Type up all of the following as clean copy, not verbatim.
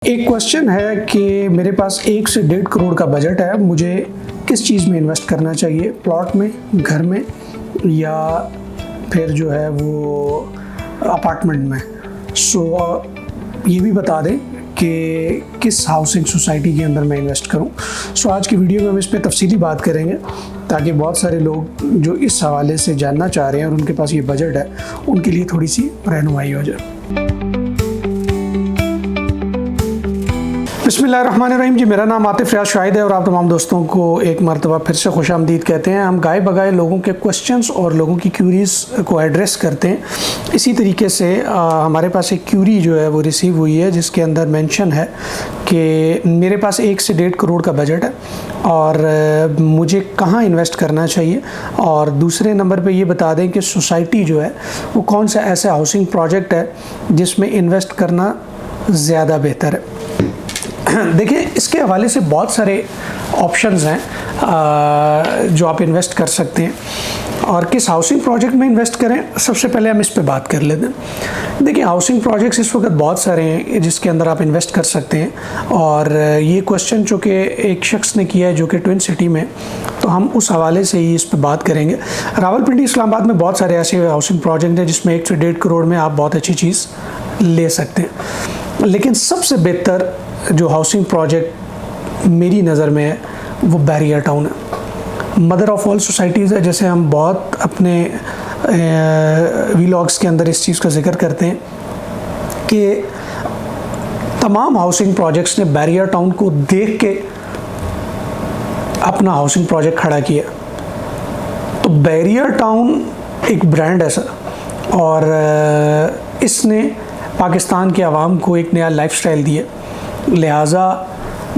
एक क्वेश्चन है कि मेरे पास 1 से 1.5 करोड़ का बजट है, मुझे किस चीज़ में इन्वेस्ट करना चाहिए, प्लॉट में, घर में या फिर जो है वो अपार्टमेंट में। ये भी बता दें कि किस हाउसिंग सोसाइटी के अंदर मैं इन्वेस्ट करूं। आज की वीडियो में हम इस पर तफसीली बात करेंगे ताकि बहुत सारे लोग जो इस हवाले से जानना चाह रहे हैं और उनके पास ये बजट है, उनके लिए थोड़ी सी रहनुमाई हो जाए। बिस्मिल्लाहिर्रहमानिर्रहीम जी, मेरा नाम आतिफ रियाज शाहिद है और आप तमाम दोस्तों को एक मरतबा फिर से खुशामदीद कहते हैं। हम गाय बगाए लोगों के क्वेश्चंस और लोगों की क्यूरीज़ को एड्रेस करते हैं। इसी तरीके से हमारे पास एक क्यूरी जो है वो रिसीव हुई है जिसके अंदर मेंशन है कि मेरे पास 1 से 1.5 करोड़ का बजट है और मुझे कहाँ इन्वेस्ट करना चाहिए, और दूसरे नंबर पे ये बता दें कि सोसाइटी जो है वो कौन सा ऐसा हाउसिंग प्रोजेक्ट है जिसमें इन्वेस्ट करना ज़्यादा बेहतर है। देखिए, इसके हवाले से बहुत सारे ऑप्शंस हैं जो आप इन्वेस्ट कर सकते हैं और किस हाउसिंग प्रोजेक्ट में इन्वेस्ट करें, सबसे पहले हम इस पे बात कर लेते हैं। देखिए, हाउसिंग प्रोजेक्ट्स इस वक्त बहुत सारे हैं जिसके अंदर आप इन्वेस्ट कर सकते हैं और ये क्वेश्चन जो कि एक शख्स ने किया है जो कि ट्विन सिटी में, तो हम उस हवाले से ही इस पर बात करेंगे। रावलपिंडी इस्लामाबाद में बहुत सारे ऐसे हाउसिंग प्रोजेक्ट हैं जिसमें 1 से 1.5 करोड़ में आप बहुत अच्छी चीज़ ले सकते हैं, लेकिन सबसे बेहतर जो हाउसिंग प्रोजेक्ट मेरी नज़र में है वो बैरिया टाउन है। मदर ऑफ़ ऑल सोसाइटीज़ है, जैसे हम बहुत अपने व्लॉग्स के अंदर इस चीज़ का जिक्र करते हैं कि तमाम हाउसिंग प्रोजेक्ट्स ने बैरिया टाउन को देख के अपना हाउसिंग प्रोजेक्ट खड़ा किया। तो बैरिया टाउन एक ब्रांड है सर, और इसने पाकिस्तान के अवाम को एक नया लाइफस्टाइल दिया। लिहाजा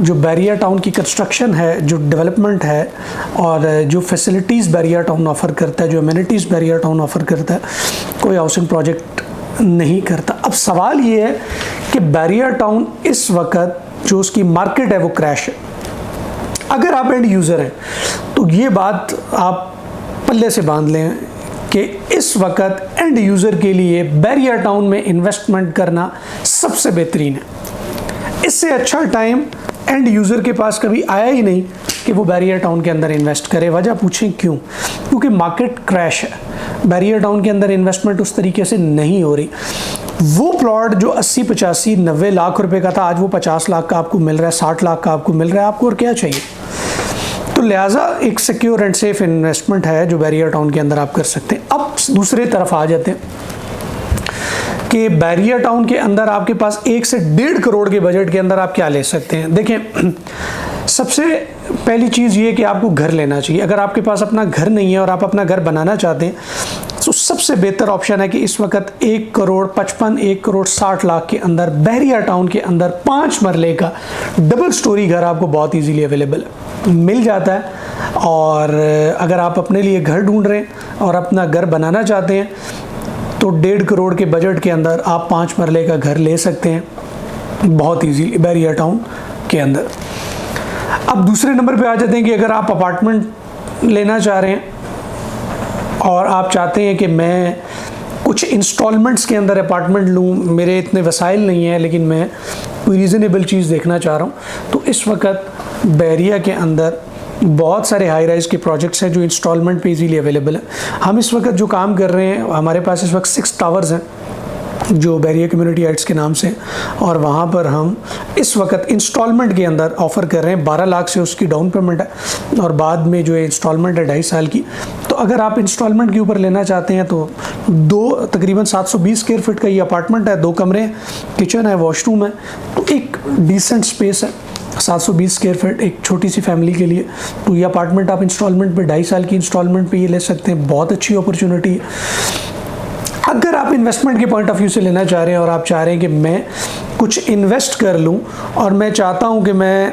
जो बैरिया टाउन की कंस्ट्रक्शन है, जो डेवलपमेंट है और जो फैसिलिटीज़ बैरिया टाउन ऑफ़र करता है, जो एमिनिटीज़ बैरिया टाउन ऑफ़र करता है, कोई हाउसिंग प्रोजेक्ट नहीं करता। अब सवाल ये है कि बैरिया टाउन इस वक्त जो उसकी मार्केट है वो क्रैश है। अगर आप एंड यूज़र हैं तो ये बात आप पल्ले से बांध लें कि इस वक्त एंड यूज़र के लिए बैरिया टाउन में इन्वेस्टमेंट करना सबसे बेहतरीन है। इससे अच्छा टाइम एंड यूज़र के पास कभी आया ही नहीं कि वो बैरिया टाउन के अंदर इन्वेस्ट करे। वजह पूछें क्यों? क्योंकि मार्केट क्रैश है। बैरिया टाउन के अंदर इन्वेस्टमेंट उस तरीके से नहीं हो रही। वो प्लॉट जो 80, 85, 90 लाख रुपए का था, आज वो 50 लाख का आपको मिल रहा है, 60 लाख का आपको मिल रहा है। आपको और क्या चाहिए? तो लिहाजा एक सिक्योर एंड सेफ इन्वेस्टमेंट है जो बैरिया टाउन के अंदर आप कर सकते हैं। अब दूसरी तरफ आ जाते हैं कि बैरिया टाउन के अंदर आपके पास 1 से 1.5 करोड़ के बजट के अंदर आप क्या ले सकते हैं। देखें, सबसे पहली चीज़ ये कि आपको घर लेना चाहिए। अगर आपके पास अपना घर नहीं है और आप अपना घर बनाना चाहते हैं तो सबसे बेहतर ऑप्शन है कि इस वक्त 1 करोड़ 55, 1 करोड़ 60 लाख के अंदर बैरिया टाउन के अंदर 5 मरले का डबल स्टोरी घर आपको बहुत ईजीली अवेलेबल मिल जाता है। और अगर आप अपने लिए घर ढूंढ रहे हैं और अपना घर बनाना चाहते हैं तो 1.5 करोड़ के बजट के अंदर आप 5 मरले का घर ले सकते हैं बहुत इजीली बैरिया टाउन के अंदर। अब दूसरे नंबर पे आ जाते हैं कि अगर आप अपार्टमेंट लेना चाह रहे हैं और आप चाहते हैं कि मैं कुछ इंस्टॉलमेंट्स के अंदर अपार्टमेंट लूँ, मेरे इतने वसाइल नहीं है लेकिन मैं कोई रीज़नेबल चीज़ देखना चाह रहा हूँ, तो इस वक्त बैरिया के अंदर बहुत सारे हाई राइज़ के प्रोजेक्ट्स हैं जो इंस्टॉलमेंट पे इजीली अवेलेबल है। हम इस वक्त जो काम कर रहे हैं, हमारे पास इस वक्त 6 टावर्स हैं जो बैरिया कम्युनिटी हाइट्स के नाम से, और वहाँ पर हम इस वक्त इंस्टॉलमेंट के अंदर ऑफ़र कर रहे हैं। 12 लाख से उसकी डाउन पेमेंट है और बाद में जो है इंस्टॉलमेंट है 2.5 साल की। तो अगर आप इंस्टॉलमेंट के ऊपर लेना चाहते हैं तो तकरीबन 720 स्क्वायर फीट का ये अपार्टमेंट है, 2 कमरे, किचन है, वॉशरूम है, तो एक डिसेंट स्पेस है। 720 स्क्वायर फीट एक छोटी सी फैमिली के लिए, तो ये अपार्टमेंट आप इंस्टॉलमेंट पे 2.5 साल की इंस्टॉलमेंट पे ये ले सकते हैं। बहुत अच्छी अपॉर्चुनिटी है। अगर आप इन्वेस्टमेंट के पॉइंट ऑफ व्यू से लेना चाह रहे हैं और आप चाह रहे हैं कि मैं कुछ इन्वेस्ट कर लूं और मैं चाहता हूं कि मैं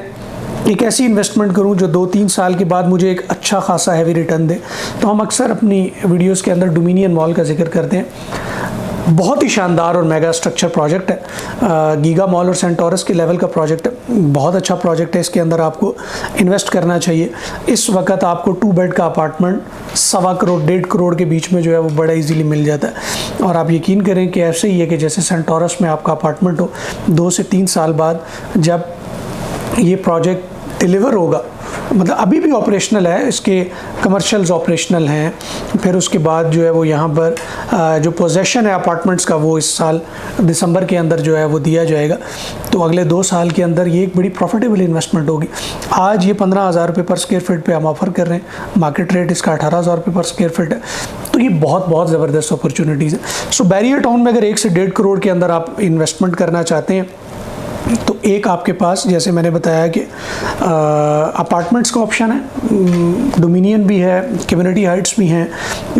एक ऐसी इन्वेस्टमेंट करूं जो 2-3 साल के बाद मुझे एक अच्छा खासा हैवी रिटर्न दे, तो हम अक्सर अपनी वीडियोस के अंदर डोमिनियन मॉल का जिक्र करते हैं। बहुत ही शानदार और मेगा स्ट्रक्चर प्रोजेक्ट है। गीगा मॉल और सेंटोरस के लेवल का प्रोजेक्ट है, बहुत अच्छा प्रोजेक्ट है। इसके अंदर आपको इन्वेस्ट करना चाहिए। इस वक्त आपको 2 बेड का अपार्टमेंट 1.25 करोड़ 1.5 करोड़ के बीच में जो है वो बड़ा इजीली मिल जाता है। और आप यकीन करें कि ऐसे ही है कि जैसे सेंटोरस में आपका अपार्टमेंट हो, 2 से 3 साल बाद जब ये प्रोजेक्ट डिलीवर होगा, मतलब अभी भी ऑपरेशनल है, इसके कमर्शियल्स ऑपरेशनल हैं, फिर उसके बाद जो है वो यहाँ पर जो पोजेशन है अपार्टमेंट्स का वो इस साल दिसंबर के अंदर जो है वो दिया जाएगा। तो अगले 2 साल के अंदर ये एक बड़ी प्रॉफिटेबल इन्वेस्टमेंट होगी। आज ये 15,000 रुपये पर स्क्वायर फीट पे हम ऑफ़र कर रहे हैं, मार्केट रेट इसका 18,000 रुपये पर स्क्वायर फीट है। तो ये बहुत ज़बरदस्त अपॉर्चुनिटीज़ है। सो बैरियर टाउन में अगर 1 से 1.5 करोड़ के अंदर आप इन्वेस्टमेंट करना चाहते हैं तो एक आपके पास जैसे मैंने बताया कि अपार्टमेंट्स का ऑप्शन है, डोमिनियन भी है, कम्युनिटी हाइट्स भी हैं,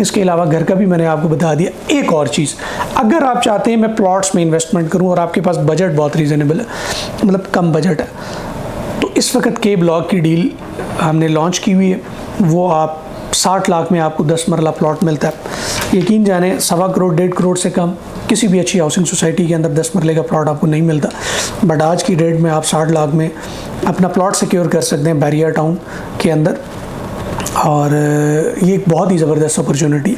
इसके अलावा घर का भी मैंने आपको बता दिया। एक और चीज़, अगर आप चाहते हैं मैं प्लॉट्स में इन्वेस्टमेंट करूं और आपके पास बजट बहुत रीज़नेबल है, मतलब कम बजट है, तो इस वक्त के ब्लॉक की डील हमने लॉन्च की हुई है। वो आप 60 लाख में आपको 10 मरला प्लॉट मिलता है। यकीन जाने 1.25 करोड़ 1.5 करोड़ से कम किसी भी अच्छी हाउसिंग सोसाइटी के अंदर 10 मरले का प्लॉट आपको नहीं मिलता। बट आज की डेट में आप 60 लाख में अपना प्लॉट सिक्योर कर सकते हैं बैरियर टाउन के अंदर, और ये एक बहुत ही ज़बरदस्त अपॉर्चुनिटी।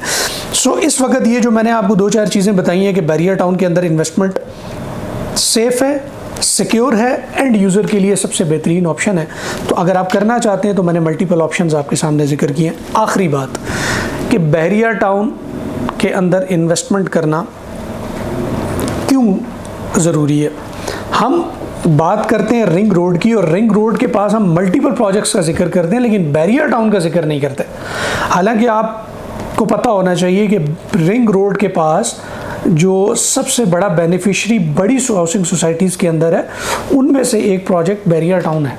सो इस वक्त ये जो मैंने आपको 2-4 चीज़ें बताई हैं कि बैरियर टाउन के अंदर इन्वेस्टमेंट सेफ़ है, सिक्योर है, एंड यूज़र के लिए सबसे बेहतरीन ऑप्शन है। तो अगर आप करना चाहते हैं तो मैंने मल्टीपल ऑप्शंस आपके सामने जिक्र किए हैं। आखिरी बात कि बैरियर टाउन के अंदर इन्वेस्टमेंट करना क्यों ज़रूरी है। हम बात करते हैं रिंग रोड की, और रिंग रोड के पास हम मल्टीपल प्रोजेक्ट्स का जिक्र करते हैं, लेकिन बैरियर टाउन का जिक्र नहीं करते। हालांकि आपको पता होना चाहिए कि रिंग रोड के पास जो सबसे बड़ा बेनिफिशरी बड़ी हाउसिंग सोसाइटीज़ के अंदर है, उनमें से एक प्रोजेक्ट बैरियर टाउन है,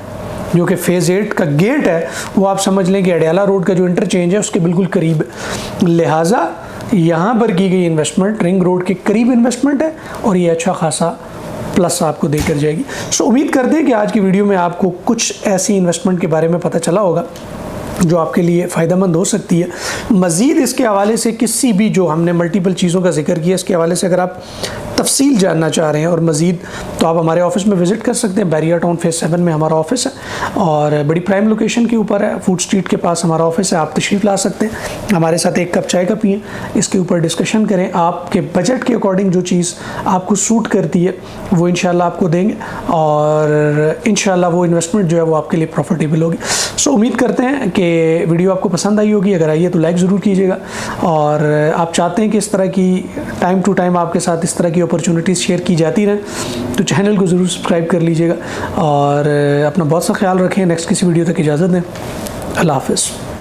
जो कि फेज़ 8 का गेट है। वो आप समझ लें कि अडयाला रोड का जो इंटरचेंज है उसके बिल्कुल करीब, लिहाजा यहाँ पर की गई इन्वेस्टमेंट रिंग रोड के करीब इन्वेस्टमेंट है, और ये अच्छा खासा प्लस आपको देकर जाएगी। सो उम्मीद करते हैं कि आज की वीडियो में आपको कुछ ऐसी इन्वेस्टमेंट के बारे में पता चला होगा जो आपके लिए फ़ायदेमंद हो सकती है। मज़ीद इसके हवाले से किसी भी जो हमने मल्टीपल चीज़ों का जिक्र किया, इसके हवाले से अगर आप तफसील जानना चाह रहे हैं और मज़ीद, तो आप हमारे ऑफ़िस में विज़िट कर सकते हैं। बैरियर टाउन फेज़ 7 में हमारा ऑफ़िस है और बड़ी प्राइम लोकेशन के ऊपर है, फूड स्ट्रीट के पास हमारा ऑफ़िस है। आप तशरीफ़ ला सकते हैं, हमारे साथ एक कप चाय का पिएँ, इसके ऊपर डिस्कशन करें। आपके बजट के अकॉर्डिंग जो चीज़ आपको सूट करती है वो इंशाल्लाह आपको देंगे, और इंशाल्लाह वो इन्वेस्टमेंट जो है वो आपके लिए प्रॉफिटेबल होगी। सो उम्मीद करते हैं कि वीडियो आपको पसंद आई होगी। अगर आई है तो लाइक ज़रूर कीजिएगा, और आप चाहते हैं कि इस तरह की टाइम टू टाइम आपके साथ इस तरह की अपॉर्चुनिटीज़ शेयर की जाती रहें, तो चैनल को ज़रूर सब्सक्राइब कर लीजिएगा, और अपना बहुत सा ख्याल रखें। नेक्स्ट किसी वीडियो तक इजाज़त दें। अल्लाह हाफ़िज़।